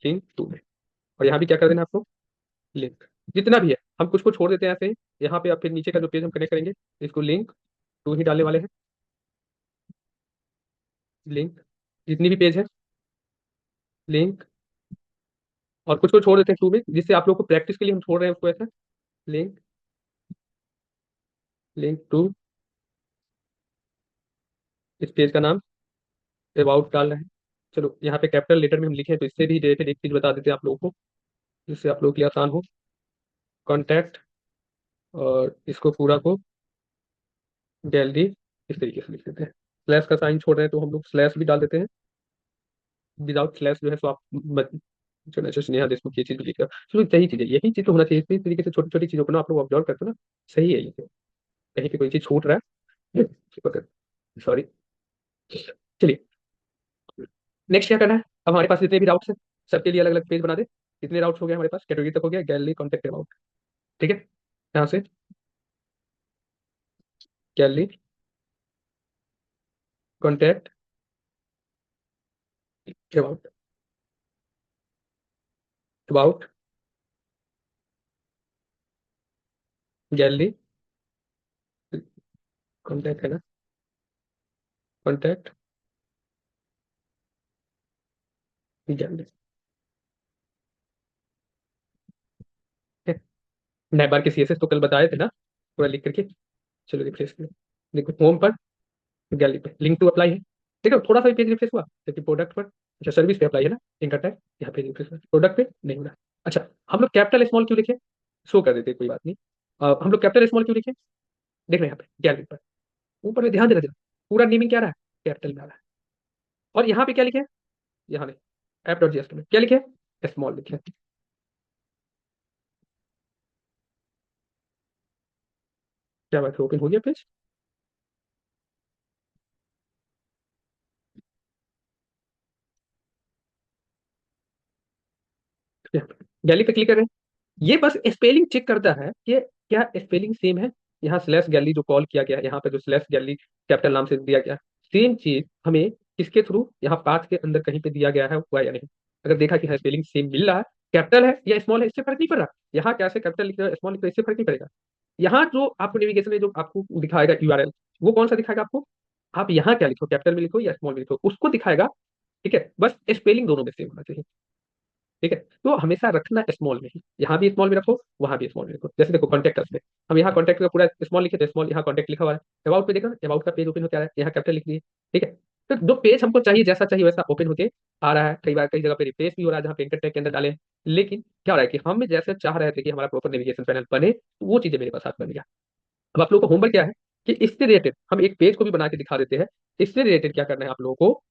लिंक टू में। और यहाँ भी क्या कर देना आपको, लिंक, जितना भी है हम कुछ को छोड़ देते हैं ऐसे ही। यहाँ पे आप फिर नीचे का जो पेज हम कनेक्ट करेंगे इसको लिंक टू ही डालने वाले हैं। लिंक जितनी भी पेज है, लिंक, और कुछ को छोड़ देते हैं टू में, जिससे आप लोग को प्रैक्टिस के लिए हम छोड़ रहे हैं उसको ऐसा। लिंक, लिंक टू, इस पेज का नाम अबाउट डालना है। चलो यहाँ पे कैपिटल लेटर में हम लिखे हैं तो इससे भी रिलेटेड एक चीज बता देते हैं आप लोगों को, जिससे आप लोग के लिए आसान हो। कॉन्टैक्ट, और इसको पूरा को गैलरी, इस तरीके से लिख देते हैं। स्लैश का साइन छोड़ रहे हैं तो हम लोग स्लैश भी डाल देते हैं। विदाउट स्लैश जो है सो आप जो है स्नेहा देशमुख ये चीज भी लिखा, चलो सही चीज है, यही चीज तो होना चाहिए। इसी तरीके से छोटी छोटी चीजों को ना आप लोग ऑब्जर्व करते हो ना, सही है ये तो। कहीं पे कोई चीज छूट रहा है, सॉरी। चलिए, नेक्स्ट क्या करना है। अब हमारे पास जितने भी राउट्स हैं सबके लिए अलग अलग पेज बना दे। कितने राउट्स हो गए हमारे पास, कैटेगरी तक हो गया, गैलरी कॉन्टेक्ट अबाउट। ठीक है, यहाँ से gallery contact about, about gallery contact है ना, कॉन्टेक्ट गैलरी। नए बार के CSS तो कल बताए थे ना, पूरा लिख करके। चलो रिफ्रेश करो, देखो होम पर, गैलरी पे लिंक टू अप्लाई है। देखो थोड़ा सा पेज रिफ्रेश हुआ, जबकि प्रोडक्ट पर, अच्छा सर्विस पे अप्लाई है ना, लिंक अटैच, यहाँ पे रिफ्रेश हुआ, प्रोडक्ट पे नहीं हो रहा। अच्छा, हम लोग कैपिटल स्मॉल क्यों लिखे, शो कर देते कोई बात नहीं। हम लोग कैपिटल स्मॉल क्यों लिखे, देख रहे हैं यहाँ पे गैलरी पर, ऊपर में ध्यान देना जरा, पूरा नेमिंग क्या रहा है, कैपिटल में आ रहा है। और यहाँ पे क्या लिखे, यहाँ नहीं, app.js में क्या लिखे, स्मॉल लिखे। क्या बात है, ओपन हो गया पेज। गैलरी पे क्लिक करें, ये बस स्पेलिंग चेक करता है कि क्या स्पेलिंग सेम है। यहाँ स्लैश गैलरी जो कॉल किया गया है, यहाँ पे जो स्लैश गैलरी कैपिटल नाम से दिया गया है, सेम चीज हमें इसके थ्रू यहाँ पाथ के अंदर कहीं पे दिया गया है, हुआ या नहीं। अगर देखा कि हाँ स्पेलिंग सेम मिल रहा है, कैपिटल है या स्मॉल है, इससे फर्क नहीं पड़ रहा। यहाँ कैसे कैपिटल लिख रहे हो स्मॉल लिख रहे हो, इससे फर्क नहीं पड़ेगा। यहाँ जो आपको नेविगेशन में जो आपको दिखाएगा URL, वो कौन सा दिखाएगा आपको, आप यहाँ क्या लिखो, कैपिटल में लिखो या स्मॉल में लिखो, उसको दिखाएगा। ठीक है, बस स्पेलिंग दोनों में सेम होना चाहिए। ठीक है, तो हमेशा रखना स्मॉल में ही, यहाँ भी स्मॉल में रखो, वहां भी स्मॉल में रखो। जैसे देखो कॉन्टेक्ट में हम यहाँ कॉन्टेक्ट का पूरा स्मॉल लिखे थे, स्मॉल यहाँ कॉन्टेक्ट लिखा हुआ है। अबाउट पे देखा, अबाउट का पेज ओपन होकर आ रहा है, यहाँ कैपिटल लिख दिए। ठीक है, तो जो पेज हमको चाहिए जैसा चाहिए वैसा ओपन होके आ रहा है। कई बार कई जगह पे रिप्लेस भी हो रहा है जहाँ पे एंकर टैग के अंदर डाले। लेकिन क्या हो रहा है कि हम जैसे चाह रहे थे कि हमारा प्रॉपर नेविगेशन पैनल बने, तो वो चीजें मेरे पास हाथ बन गया। अब आप लोगों को होमवर्क क्या है कि इससे रिलेटेड हम एक पेज को भी बना के दिखा देते हैं। इससे रिलेटेड क्या करना है आप लोगों को,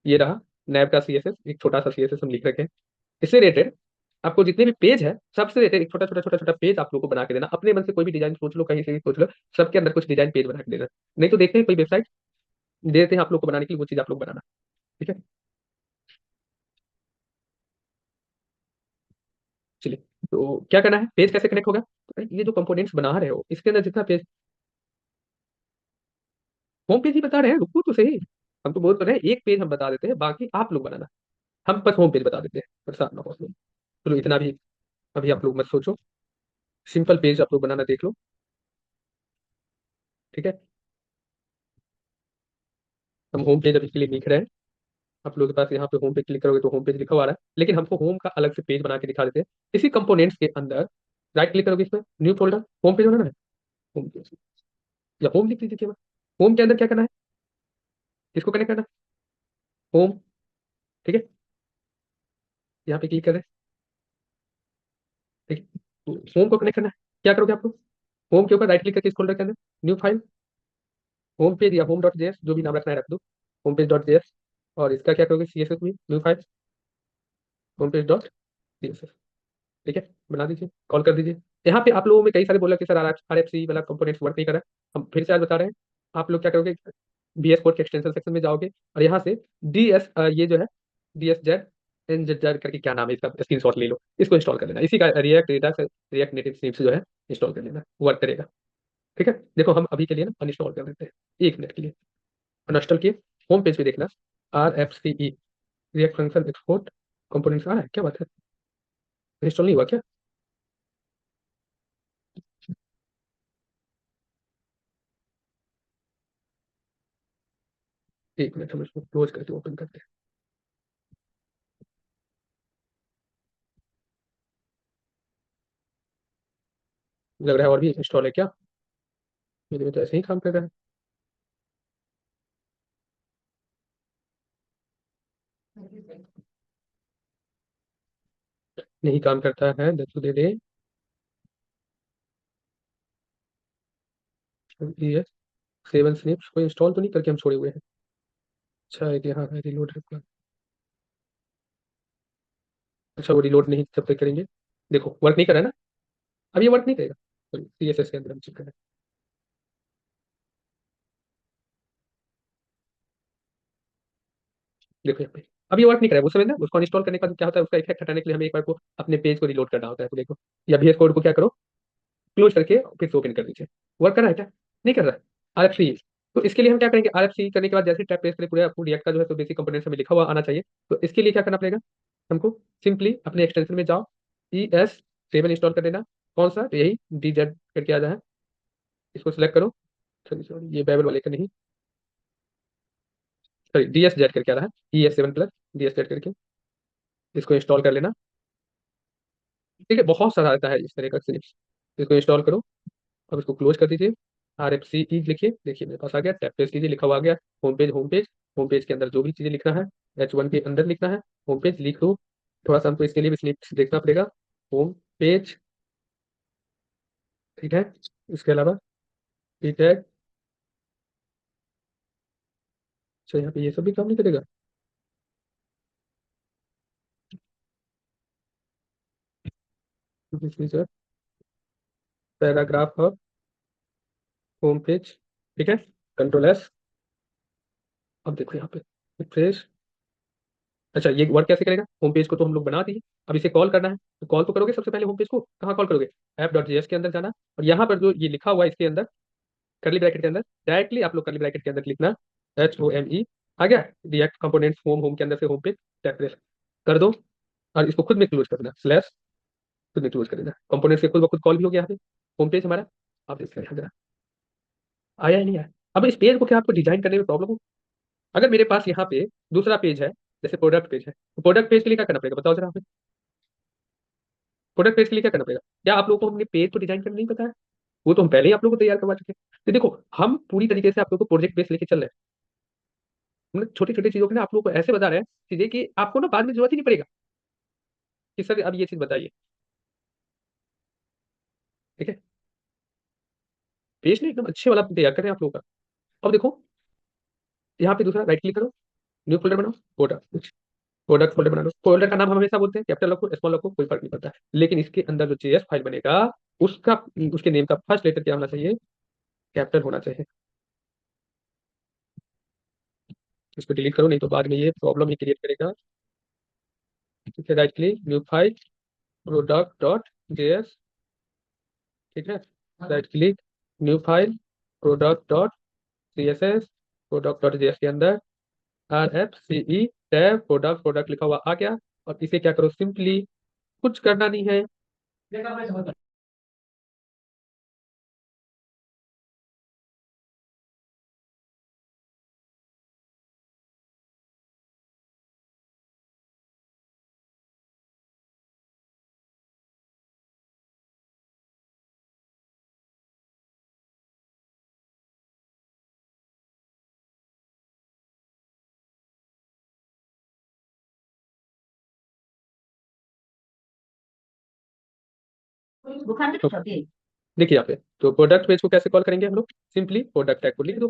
ये रहा नैब का CSS, एक छोटा सा CSS हम लिख रखे हैं। इससे रिलेटेड आपको जितने भी पेज है सबसे रहते एक छोटा छोटा छोटा छोटा पेज आप लोग को बना के देना, अपने मन से कोई भी डिजाइन सोच लो, कहीं से भी सोच लो, सबके अंदर कुछ डिजाइन पेज बना के देना। नहीं तो देखते हैं कोई वेबसाइट दे देते हैं आप लोग को बनाने के लिए, वो चीज आप लोग बनाना। ठीक है, चलिए। तो क्या करना है, पेज कैसे कनेक्ट होगा, तो ये जो कंपोनेंट्स बना रहे हो इसके अंदर जितना पेज, होम पेज ही बता रहे हैं, रुको तो सही। हम तो बोल तो रहे हैं एक पेज हम बता देते हैं, बाकी आप लोग बनाना। हम बस होम पेज बता देते हैं, परेशान ना हो आप लोग। चलो इतना भी अभी आप लोग मत सोचो, सिंपल पेज आप लोग बनाना देख लो। ठीक है, हम होम पेज अभी के लिए लिख रहे हैं। आप लोगों के पास यहाँ पे होम पेज क्लिक करोगे तो होम पेज लिखा हुआ आ रहा है, लेकिन हमको होम का अलग से पेज बना के दिखा देते हैं। इसी कंपोनेंट्स के अंदर राइट क्लिक करोगे, इसमें न्यू फोल्डर, होम पेज बनाना है, होम पेज या होम लिख दीजिए केवल। होम के अंदर क्या करना है, किसको कनेक्ट करना है, होम। ठीक है, यहाँ पे क्लिक कर रहे हैं। ठीक है, तो होम को कनेक्ट करना है। क्या करोगे आप लोग, होम के ऊपर राइट क्लिक करके इस फोल्डर के अंदर न्यू फाइल, होम पेज या होम डॉट जेएस जो भी नाम रखना है रख दो, होम पेज डॉट जेएस। और इसका क्या करोगे, सीएसएस में new file, home page dot CSS. ठीक है, बना दीजिए, कॉल कर दीजिए। यहाँ पे आप लोगों में कई सारे बोला कि सर आर एफ सी वाला कंपोनेंट्स वर्क नहीं कर रहा है, हम फिर से आज बता रहे हैं। आप लोग क्या करोगे, बीएस कोड के एक्सटेंशन सेक्शन में जाओगे और यहाँ से डी एस ये जो है D S Z N Z Z करके क्या नाम है इसका, स्क्रीन शॉट ले लो, इसको इंस्टॉल कर लेना। इसी का रिएक्ट रिडक्स रिएक्ट नेटिव स्नीप्स जो है इंस्टॉल कर लेना, वर्क करेगा। ठीक है, देखो हम अभी के लिए ना अनइंस्टॉल कर देते हैं 1 मिनट के लिए। अनइंस्टॉल किए, होम पेज पे देखना, आर एफ सी ई रिएक्ट फंक्शन एक्सपोर्ट कंपोनेंट्स आ रहा है, क्या बात है, इंस्टॉल नहीं हुआ क्या। 1 मिनट, हम इसको क्लोज करके ओपन करते हैं। लग रहा है और भी इंस्टॉल है क्या, मेरे में तो ऐसे ही काम कर रहा है। नहीं काम करता है, देखो दे दे। ये 7 स्निप्स कोई इंस्टॉल तो नहीं करके हम छोड़े हुए हैं। अच्छा है कि हाँ है रिलोड है। अच्छा वो रिलोड नहीं जब तक करेंगे, देखो वर्क नहीं कर रहा है ना, अब ये वर्क नहीं करेगा। सीएसएस के अंदर हम चेक करें, देखो यहाँ पे अब ये वर्क नहीं कर रहा है। उस समय ना उसको इंस्टॉल करने का क्या होता है, उसका इफेक्ट हटाने के लिए हमें एक बार को अपने पेज को रिलोड करना होता है। तो देखो, या VS कोड को क्या करो, क्लोज करके फिर से ओपन कर दीजिए। वर्क कर रहा है क्या, नहीं कर रहा है, RFC। तो इसके लिए हम क्या करेंगे, RFC करने के बाद जैसे टैब पेज के लिए पूरा आपको रिएक्ट का जो है तो बेसिक कंपोनेंट्स हमें लिखा हुआ आना चाहिए। तो इसके लिए क्या करना पड़ेगा, हमको सिंपली अपने एक्सटेंशन में जाओ, ES7 इंस्टॉल कर देना। कौन सा, तो यही DZ करके आ जाए, इसको सिलेक्ट करो। सॉरी सॉरी, ये बाइबल वाले का नहीं, सॉरी DSZ करके आ रहा है, ES7 प्लस DSZ करके इसको इंस्टॉल कर लेना। ठीक है, बहुत सारा आता है इस तरह का स्लिप्स, इसको इंस्टॉल करो। अब इसको क्लोज कर दीजिए, RFC लिखिए, देखिए मेरे पास आ गया, टैब पेज कीजिए, लिखा हुआ आ गया home page. Home page, home page के अंदर जो भी चीजें लिखना है H1 के अंदर लिखना है, होम पेज लिख लो। थोड़ा सा हमको इसके लिए भी स्लिप्स देखना पड़ेगा, होम पेज। ठीक है, इसके अलावा ठीक है, अच्छा यहाँ पे ये सब भी काम नहीं करेगा। पैराग्राफ ऑफ होम पेज, ठीक है, कंट्रोल S। अब देखो यहाँ पे रिफ्रेश। अच्छा ये वर्क कैसे करेगा, होम पेज को तो हम लोग बना दिए, अब इसे कॉल करना है। तो कॉल तो करोगे सबसे पहले होम पेज को, कहाँ कॉल करोगे, app.js के अंदर जाना, और यहाँ पर जो ये लिखा हुआ है इसके अंदर करली ब्रैकेट के अंदर डायरेक्टली आप लोग करली ब्रैकेट के अंदर लिखना HOME। आ गया, रिएक्ट कंपोनेंट्स होम, होम के अंदर से होम पेज टैब प्रेस कर दो, और इसको खुद में क्लोज कर देना, स्लैश खुद में क्लोज कर देना। कंपोनेंट्स के खुद ब खुद कॉल भी हो गया यहाँ पे होम पेज हमारा। आप देख सकते हैं आया है नहीं आया। अब इस पेज को क्या आपको डिजाइन करने में प्रॉब्लम हो, अगर मेरे पास यहाँ पे दूसरा पेज है, जैसे प्रोडक्ट पेज है, तो प्रोडक्ट पेज के लिए क्या करना पड़ेगा बताओ जरा हमें। प्रोडक्ट पेज के लिए क्या करना पड़ेगा, क्या आप लोगों को हमने पेज को डिजाइन करना नहीं पता है, वो तो हम पहले ही आप लोगों को तैयार करवा चुके हैं। तो देखो हम पूरी तरीके से आप लोगों को प्रोजेक्ट बेस लेके चल रहे हैं, हम छोटी छोटी चीजों के ना आप लोगों को ऐसे बता रहे हैं चीजें कि आपको ना बाद में जरूरत ही नहीं पड़ेगा कि सर अब ये चीज बताइए। ठीक है, पेज ना एकदम अच्छे वाला तैयार करें आप लोगों का। अब देखो यहाँ पे दूसरा राइट क्लिक करो, न्यू फोल्डर बनाओ, प्रोडक्ट। प्रोडक्ट फोल्डर बना लो। फोल्डर का नाम हम हमेशा बोलते हैं, कैपिटल रखो स्मॉल रखो कोई फर्क नहीं पड़ता, लेकिन इसके अंदर जो जेएस फाइल बनेगा उसका, उसके नेम का फर्स्ट लेटर क्या होना चाहिए, कैपिटल होना चाहिए। इसको डिलीट करो, नहीं तो बाद में ये प्रॉब्लम ही क्रिएट करेगा। ठीक है, right click, new file, product dot JS. ठीक है, right click, new file, product dot CSS. Product dot JS के अंदर RFCE टैब प्रोडक्ट, प्रोडक्ट लिखा हुआ आ गया। और इसे क्या करो, सिंपली कुछ करना नहीं है। तो देखिए यहाँ पे, तो प्रोडक्ट पेज को कैसे कॉल करेंगे हम लोग, सिंपली प्रोडक्ट टैग को लिख दो।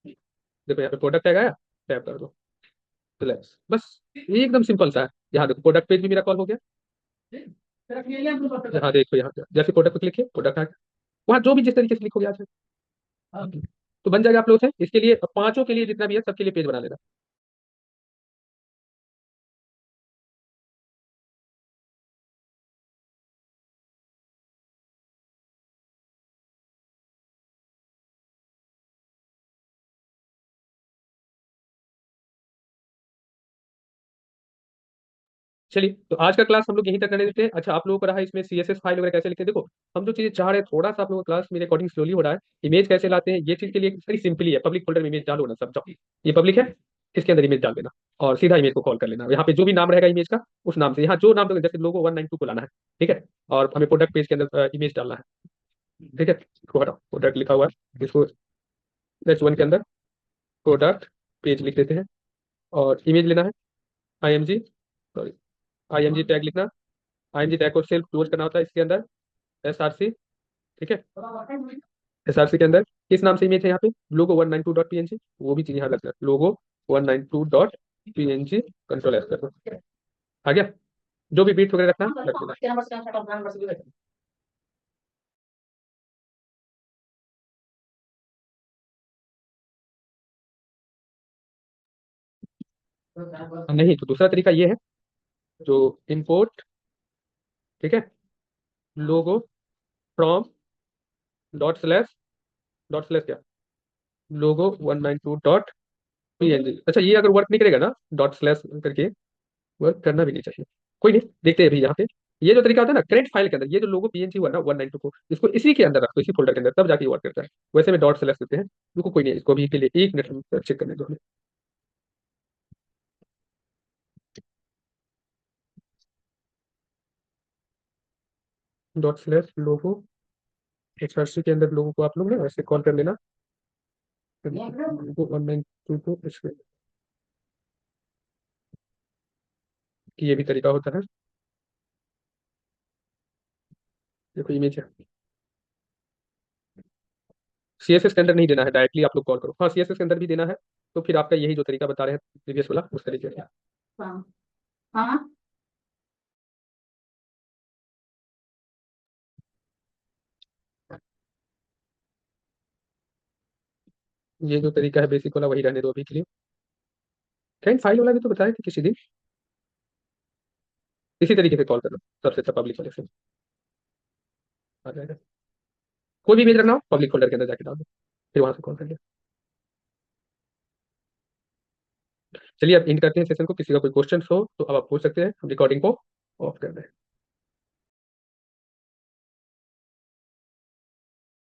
देखो यहाँ पे प्रोडक्ट टैग आया, टैप कर दो, रिलैक्स, बस ये एकदम सिंपल सा है। यहाँ देखो प्रोडक्ट पेज भी मेरा कॉल हो गया। हाँ देखो यहाँ पे जैसे प्रोडक्ट को क्लिक किया, प्रोडक्ट आ गया। वहाँ जो भी जिस तरीके से लिखोगे आज, तो बन जाएगा आप लोग से। इसके लिए पांचों के लिए जितना भी है सबके लिए पेज बना लेना। चलिए, तो आज का क्लास हम लोग यहीं तक करने देते हैं। अच्छा, आप लोगों को रहा इसमें CSS फाइल वगैरह कैसे लिखते हैं, देखो हम जो चीजें चाह रहे हैं थोड़ा सा आप लोगों का क्लास मेरे अकॉर्डिंग स्लोली हो रहा है। इमेज कैसे लाते हैं ये चीज के लिए बड़ी सिंपली है, पब्लिक फोल्डर में इमेज डालो ना, सब जाओ, ये पब्लिक है, इसके अंदर इमेज डाल देना और सीधा इमेज को कॉल कर लेना। यहाँ पे जो भी नाम रहेगा इमेज का, उस नाम से यहाँ जो नाम, जैसे लोगो 192 को लाना है। ठीक है, और हमें प्रोडक्ट पेज के अंदर इमेज डालना है। ठीक है, इसको हटाओ, प्रोडक्ट लिखा हुआ है, इसको H1 के अंदर प्रोडक्ट पेज लिख देते हैं और इमेज लेना है। IMG, सॉरी, IMG टैग लिखना। IMG टैग को सेल्फ क्लोज करना होता है इसके अंदर, SRC। ठीक है, SRC के अंदर किस नाम से इमेज है यहाँ पे, लोगो 192.png, वो भी चीज यहाँ लग जाए, लोगो 192.png, कंट्रोल एस कर दो, आ गया। जो भी बीट वगैरह रखना है, रख देना। नहीं तो दूसरा तरीका ये है, जो इंपोर्ट, ठीक है, लोगो फ्रॉम डॉट स्लैश क्या, लोगो 192.png। अच्छा, ये अगर वर्क नहीं करेगा ना, डॉट स्लैश करके, वर्क करना भी नहीं चाहिए, कोई नहीं, देखते हैं अभी यहाँ पे। ये जो तरीका होता है ना करेंट फाइल के अंदर, ये जो लोगो PNG हुआ ना 192 को, इसको इसी के अंदर रखो, इसी फोल्डर के अंदर, तब जाके वर्क करता है। वैसे में डॉट स्लैश देते हैं, बिल्कुल कोई नहीं, इसको अभी के लिए 1 मिनट चेक करने दो हमें। डॉट स्लैश लोगो, HRC के अंदर लोगों को आप लोग ना ऐसे कॉल कर लेना, लोगो 192 को इसके, कि ये भी तरीका होता है। देखो इमेज है, CSS के अंदर नहीं देना है, डायरेक्टली आप लोग कॉल करो। हाँ, CSS के अंदर भी देना है, तो फिर आपका यही जो तरीका बता रहे हैं प्रीवियस वाला, उस तरीके से। हाँ हाँ, ये जो तरीका है बेसिक वाला, वही रहने दो अभी के लिए। कहीं फाइल वाला भी तो बताया कि किसी दिन इसी तरीके से कॉल करना, सबसे अच्छा पब्लिक वाले से आ जाएगा। कोई भी इमेज रखना हो पब्लिक फोल्डर के अंदर जाके डाल दो, फिर वहां से कॉल कर लिया। चलिए अब इंड करते हैं सेशन को, किसी का कोई क्वेश्चन हो तो अब आप पूछ सकते हैं, हम रिकॉर्डिंग को ऑफ कर दें।